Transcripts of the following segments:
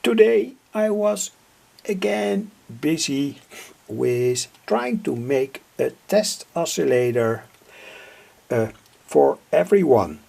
Today I was again busy with trying to make a test oscillator for everyone,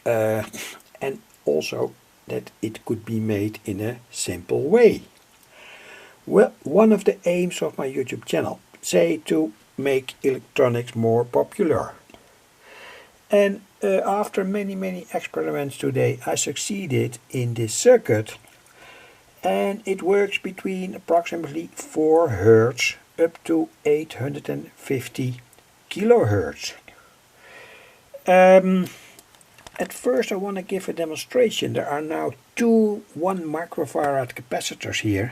and also that it could be made in a simple way. Well, one of the aims of my YouTube channel, say, to make electronics more popular. And after many experiments today, I succeeded in this circuit, and it works between approximately 4 Hertz up to 850 kilohertz. At first I want to give a demonstration. There are now two 1 microfarad capacitors here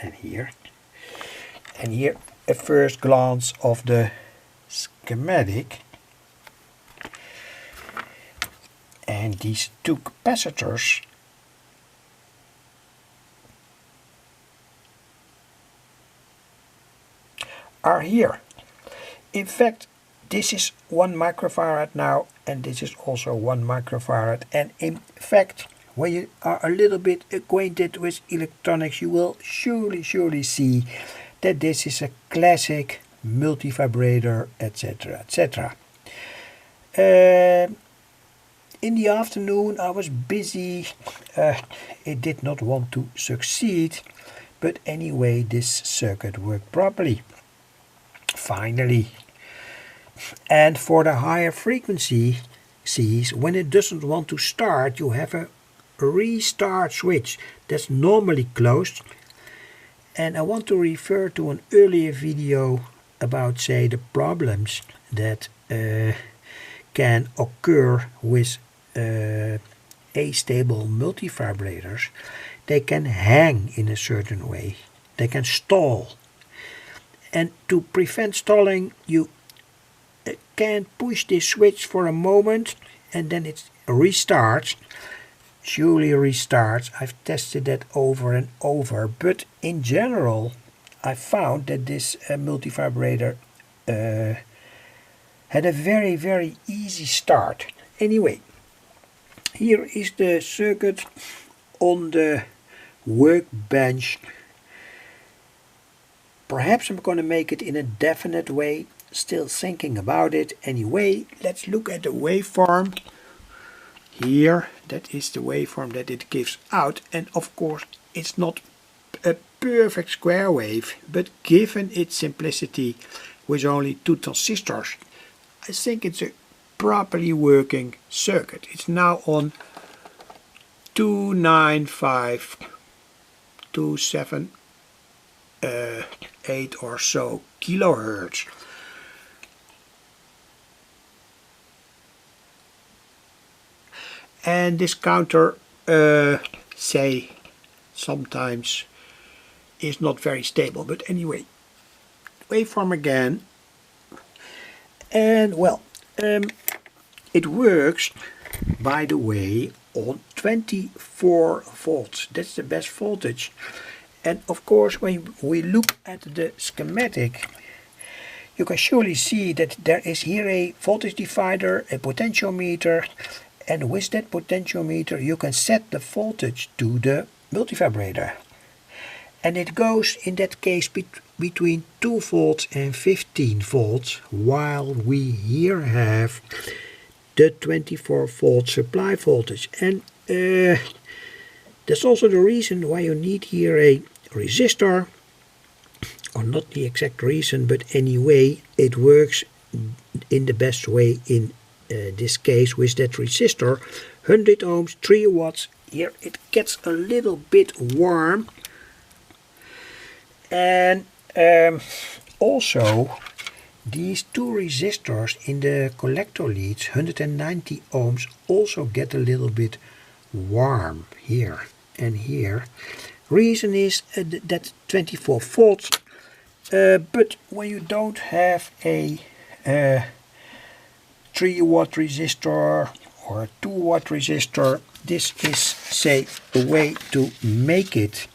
and here. And here a first glance of the schematic. And these two capacitors are here. In fact, this is 1 microfarad now, and this is also 1 microfarad. And in fact, when you are a little bit acquainted with electronics, you will surely see that this is a classic multivibrator, etc., etc. In the afternoon I was busy. It did not want to succeed, but anyway, this circuit worked properly, finally. And for the higher frequencies, when it doesn't want to start, you have a restart switch that's normally closed. And I want to refer to an earlier video about, say, the problems that can occur with astable multivibrators. They can hang in a certain way. They can stall. And to prevent stalling, you can push this switch for a moment and then it restarts. Surely restarts. I've tested that over and over, but in general I found that this multivibrator had a very easy start. Anyway, here is the circuit on the workbench. Perhaps I'm going to make it in a definite way, still thinking about it. Anyway, let's look at the waveform. Here, that is the waveform that it gives out, and of course it's not a perfect square wave, but given its simplicity with only 2 transistors, I think it's a properly working circuit. It's now on 295-278 or so kilohertz. And this counter, say, sometimes is not very stable, but anyway, waveform again. And well, it works, by the way, on 24 volts. That's the best voltage. And of course, when we look at the schematic, you can surely see that there is here a voltage divider, a potentiometer, and with that potentiometer you can set the voltage to the multivibrator. And it goes in that case between 2 volts and 15 volts, while we here have the 24 volt supply voltage. And that's also the reason why you need here a resistor, or not the exact reason, but anyway it works in the best way in this case with that resistor. 100 ohms, 3 watts. Here it gets a little bit warm. And also these 2 resistors in the collector leads, 190 ohms, also get a little bit warm here and here. Reason is that 24 volts, but when you don't have a 3 watt resistor or a 2 watt resistor, this is, say, a way to make it.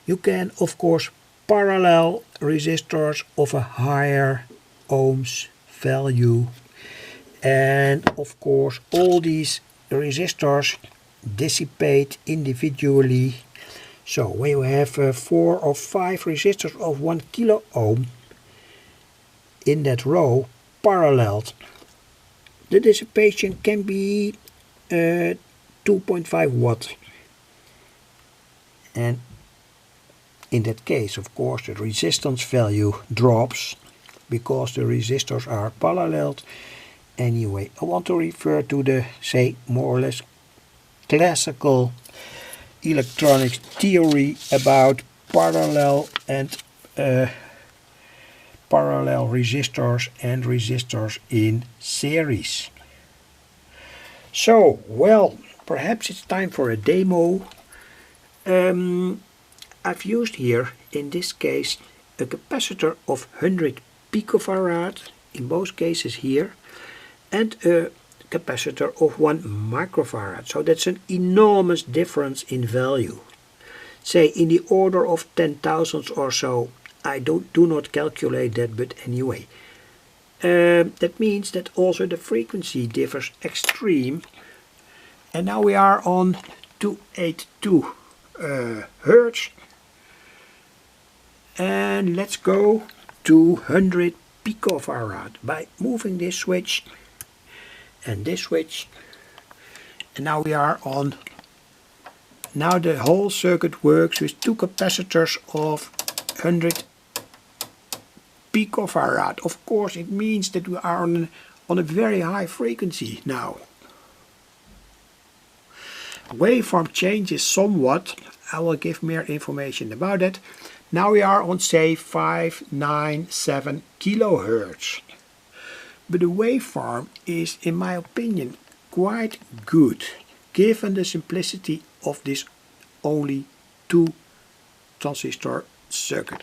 You can of course parallel resistors of a higher ohms value, and of course all these resistors dissipate individually. So when you have 4 or 5 resistors of 1 kilo ohm in that row paralleled, the dissipation can be 2.5 watt. And in that case, of course, the resistance value drops because the resistors are paralleled. Anyway, I want to refer to the, say, more or less classical electronics theory about parallel and parallel resistors and resistors in series. So, well, perhaps it's time for a demo. I've used here, in this case, a capacitor of 100 picofarad, in both cases here, and a capacitor of 1 microfarad. So that's an enormous difference in value. Say in the order of 10,000 or so. I do not calculate that, but anyway. That means that also the frequency differs extreme. And now we are on 282 Hertz. And let's go to 100 picofarad by moving this switch and this switch. And now we are on, now the whole circuit works with 2 capacitors of 100 picofarad. Of course it means that we are on a very high frequency now. Waveform changes somewhat. I will give more information about it. Now we are on, say, 597 kilohertz. But the waveform is, in my opinion, quite good, given the simplicity of this only 2 transistor circuit.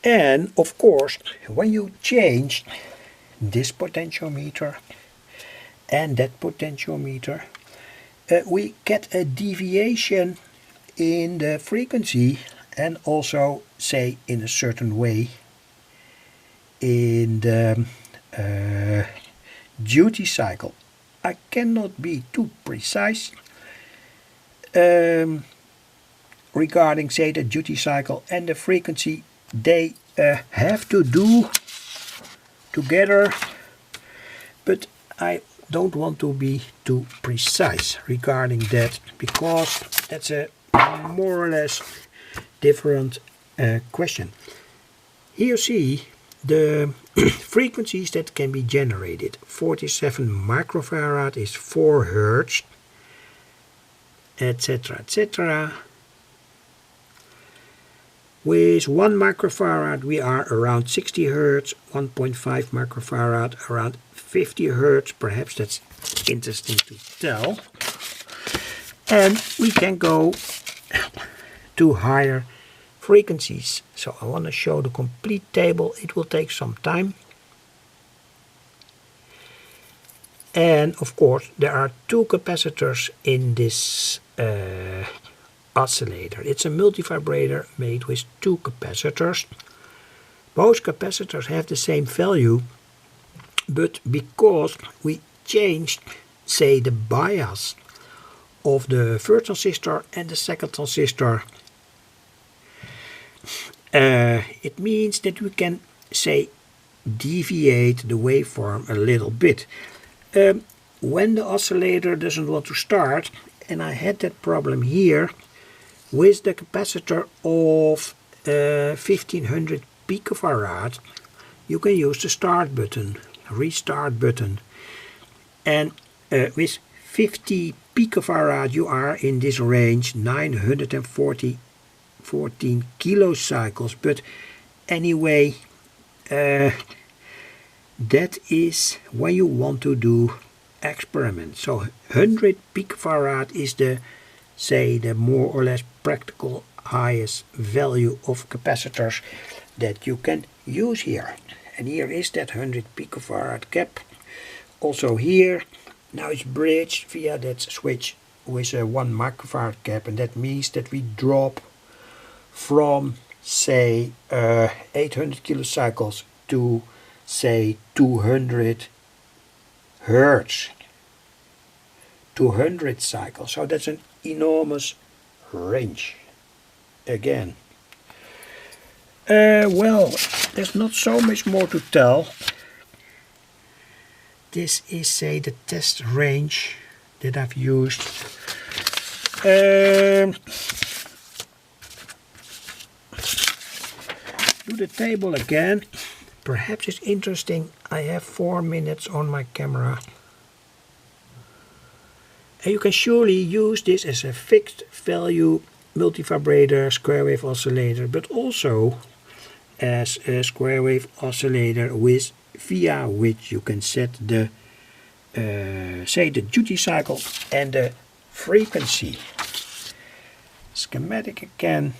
And of course, when you change this potentiometer and that potentiometer, we get a deviation in the frequency and also, say, in a certain way in the duty cycle. I cannot be too precise regarding, say, the duty cycle and the frequency. They have to do together, but I don't want to be too precise regarding that, because that's a more or less different question. Here you see the frequencies that can be generated. 47 microfarad is 4 Hertz, etc., etc. With 1 microfarad we are around 60 Hertz, 1.5 microfarad around 50 Hertz, perhaps that's interesting to tell. And we can go to higher frequencies. So I want to show the complete table. It will take some time. And of course there are 2 capacitors in this oscillator. It's a multivibrator made with 2 capacitors. Both capacitors have the same value, but because we changed, say, the bias of the first transistor and the second transistor, it means that we can, say, deviate the waveform a little bit. When the oscillator doesn't want to start, and I had that problem here with the capacitor of 1500 picofarad, you can use the start button, restart button, and with 50 picofarad you are in this range, 914 kilocycles. But anyway, that is when you want to do experiments. So 100 picofarad is the, say, the more or less practical highest value of capacitors that you can use here. And here is that 100 picofarad cap. Also here, now it's bridged via that switch with a 1 microfarad cap, and that means that we drop from, say, 800 kilocycles to, say, 200 Hertz. 200 cycles. So that's an enormous range. Again. Well, there's not so much more to tell. This is, say, the test range that I've used. Do the table again. Perhaps it's interesting. I have 4 minutes on my camera. And you can surely use this as a fixed value multivibrator, square wave oscillator, but also as a square wave oscillator with via which you can set the say the duty cycle and the frequency. Schematic again.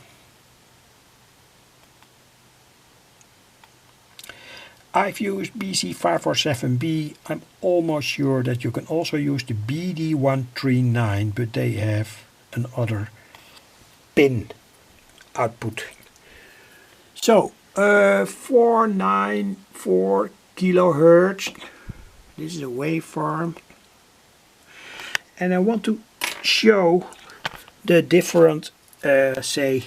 I've used BC547B. I'm almost sure that you can also use the BD139, but they have another pin output. So 494 kilohertz. This is a waveform, and I want to show the different say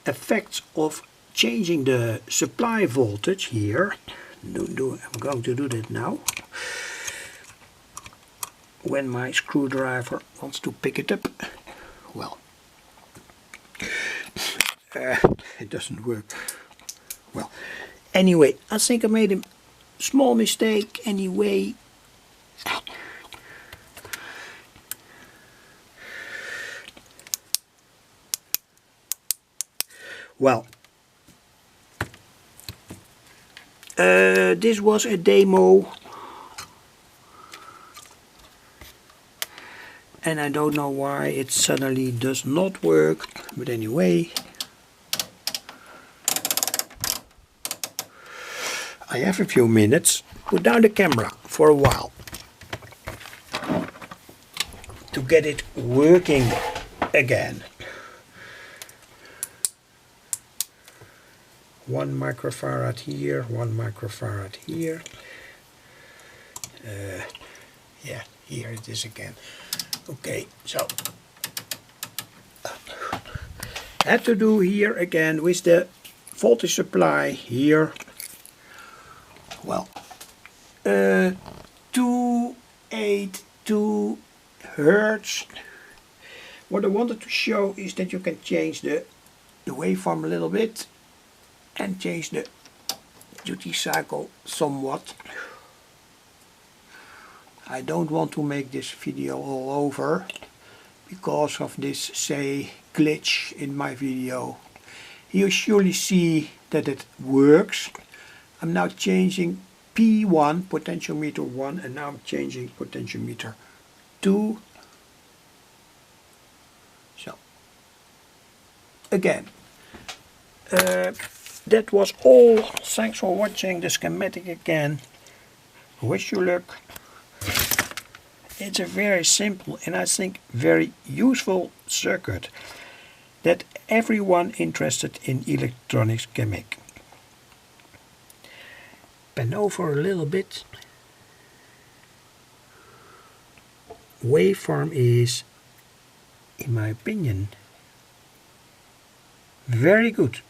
effects of changing the supply voltage here. I'm going to do that now. When my screwdriver wants to pick it up, well, it doesn't work. Well, anyway, I think I made a small mistake anyway. Well, this was a demo, and I don't know why it suddenly does not work, but anyway, I have a few minutes. Put down the camera for a while to get it working again. 1 microfarad here, 1 microfarad here. Yeah, here it is again. Okay, so I had to do here again with the voltage supply here. Well, 282 Hertz. What I wanted to show is that you can change the waveform a little bit and change the duty cycle somewhat. I don't want to make this video all over because of this, say, glitch in my video. You surely see that it works. I'm now changing P1, potentiometer 1, and now I'm changing potentiometer 2. So, again, that was all. Thanks for watching the schematic again. Wish you luck. It's a very simple and I think very useful circuit that everyone interested in electronics can make. Bend over a little bit. Waveform is, in my opinion, very good.